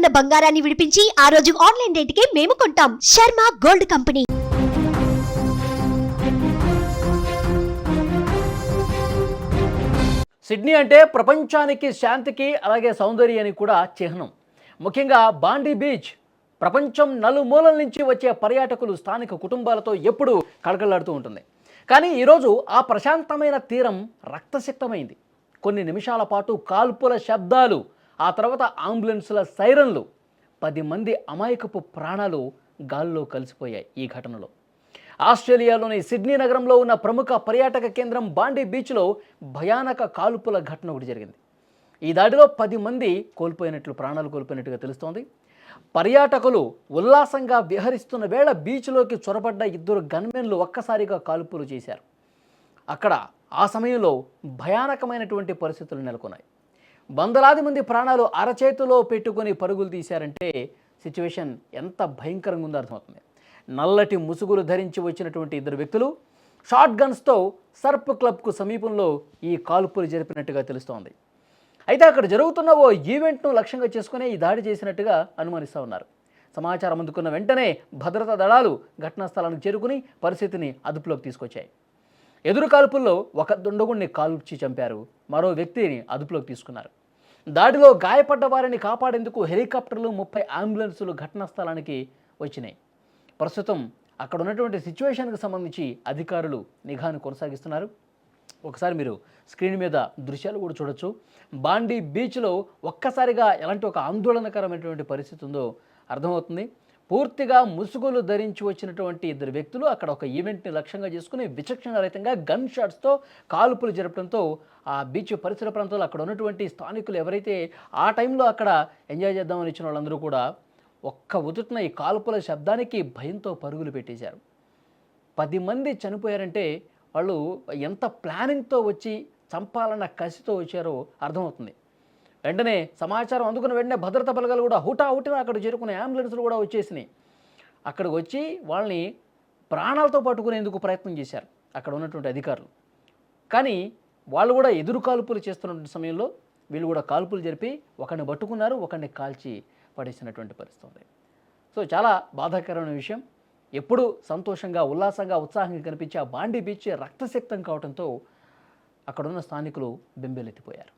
ఉన్న బంగారాన్ని విడిపించి ఆ రోజు ఆన్లైన్ రేటుకే మేము కొంటాం. Sharma gold company. సిడ్నీ అంటే ప్రపంచానికి శాంతికి అలాగే సౌందర్యానికి కూడా చిహ్నం. ముఖ్యంగా బాండీ బీచ్ ప్రపంచం నలుమూలల నుంచి వచ్చే పర్యాటకులు స్థానిక కుటుంబాలతో ఎప్పుడూ కళకళలాడుతూ ఉంటుంది. కానీ ఈరోజు ఆ ప్రశాంతమైన తీరం రక్తసిక్తమైంది. కొన్ని నిమిషాల పాటు కాల్పుల శబ్దాలు, ఆ తర్వాత అంబులెన్సుల సైరన్లు, 10 మంది అమాయకపు ప్రాణాలు గాల్లో కలిసిపోయాయి ఈ ఘటనలో. ఆస్ట్రేలియాలోని సిడ్నీ నగరంలో ఉన్న ప్రముఖ పర్యాటక కేంద్రం బాండీ బీచ్లో భయానక కాల్పుల ఘటన ఒకటి జరిగింది. ఈ దాడిలో 10 మంది ప్రాణాలు కోల్పోయినట్టుగా తెలుస్తోంది. పర్యాటకులు ఉల్లాసంగా విహరిస్తున్న వేళ బీచ్లోకి చొరబడ్డ 2 గన్మెన్లు ఒక్కసారిగా కాల్పులు చేశారు. అక్కడ ఆ సమయంలో భయానకమైనటువంటి పరిస్థితులు నెలకొన్నాయి. వందలాది మంది ప్రాణాలు అరచేతిలో పెట్టుకొని పరుగులు తీశారంటే సిచ్యువేషన్ ఎంత భయంకరంగా ఉందో అర్థమవుతుంది. నల్లటి ముసుగులు ధరించి వచ్చినటువంటి 2 వ్యక్తులు షార్ట్ గన్స్తో సర్ప్ క్లబ్కు సమీపంలో ఈ కాల్పులు జరిపినట్టుగా తెలుస్తోంది. అయితే అక్కడ జరుగుతున్న ఓ ఈవెంట్ను లక్ష్యంగా చేసుకుని ఈ దాడి చేసినట్టుగా అనుమానిస్తూ ఉన్నారు. సమాచారం అందుకున్న వెంటనే భద్రతా దళాలు ఘటనా స్థలానికి చేరుకుని పరిస్థితిని అదుపులోకి తీసుకొచ్చాయి. ఎదురు కాల్పుల్లో ఒక దుండగుడిని కాల్చి చంపారు, మరో వ్యక్తిని అదుపులోకి తీసుకున్నారు. దాడిలో గాయపడ్డ వారిని కాపాడేందుకు హెలికాప్టర్లు 30 అంబులెన్సులు ఘటనా స్థలానికి వచ్చినాయి. ప్రస్తుతం అక్కడ ఉన్నటువంటి సిచ్యువేషన్కి సంబంధించి అధికారులు నిఘాను కొనసాగిస్తున్నారు. ఒకసారి మీరు స్క్రీన్ మీద దృశ్యాలు కూడా చూడొచ్చు. బాండీ బీచ్లో ఒక్కసారిగా ఎలాంటి ఒక ఆందోళనకరమైనటువంటి పరిస్థితి ఉందో అర్థమవుతుంది. పూర్తిగా ముసుగులు ధరించి వచ్చినటువంటి 2 వ్యక్తులు అక్కడ ఒక ఈవెంట్ని లక్ష్యంగా చేసుకుని విచక్షణరహితంగా గన్ షాట్స్తో కాల్పులు జరపడంతో ఆ బీచ్ పరిసర ప్రాంతాల్లో అక్కడ ఉన్నటువంటి స్థానికులు ఎవరైతే ఆ టైంలో అక్కడ ఎంజాయ్ చేద్దామని ఇచ్చిన వాళ్ళందరూ కూడా ఒక్క ఉదుటిన ఈ కాల్పుల శబ్దానికి భయంతో పరుగులు పెట్టేశారు. 10 మంది చనిపోయారంటే వాళ్ళు ఎంత ప్లానింగ్తో వచ్చి చంపాలన్న కసితో వచ్చారో అర్థమవుతుంది. వెంటనే సమాచారం అందుకున్న వెంటనే భద్రతా బలగాలు కూడా హుటాహుటిన అక్కడ చేరుకునే అంబులెన్స్లు కూడా వచ్చేసినాయి. అక్కడికి వచ్చి వాళ్ళని ప్రాణాలతో పట్టుకునేందుకు ప్రయత్నం చేశారు అక్కడ ఉన్నటువంటి అధికారులు. కానీ వాళ్ళు కూడా ఎదురు కాల్పులు చేస్తున్న సమయంలో వీళ్ళు కూడా కాల్పులు జరిపి ఒకరిని పట్టుకున్నారు, ఒకరిని కాల్చి పడేసినటువంటి పరిస్థితి ఉంది. సో చాలా బాధాకరమైన విషయం. ఎప్పుడు సంతోషంగా, ఉల్లాసంగా, ఉత్సాహంగా కనిపించే ఆ బాండీ బీచ్ రక్తసిక్తం కావడంతో అక్కడున్న స్థానికులు బెంబేలెత్తిపోయారు.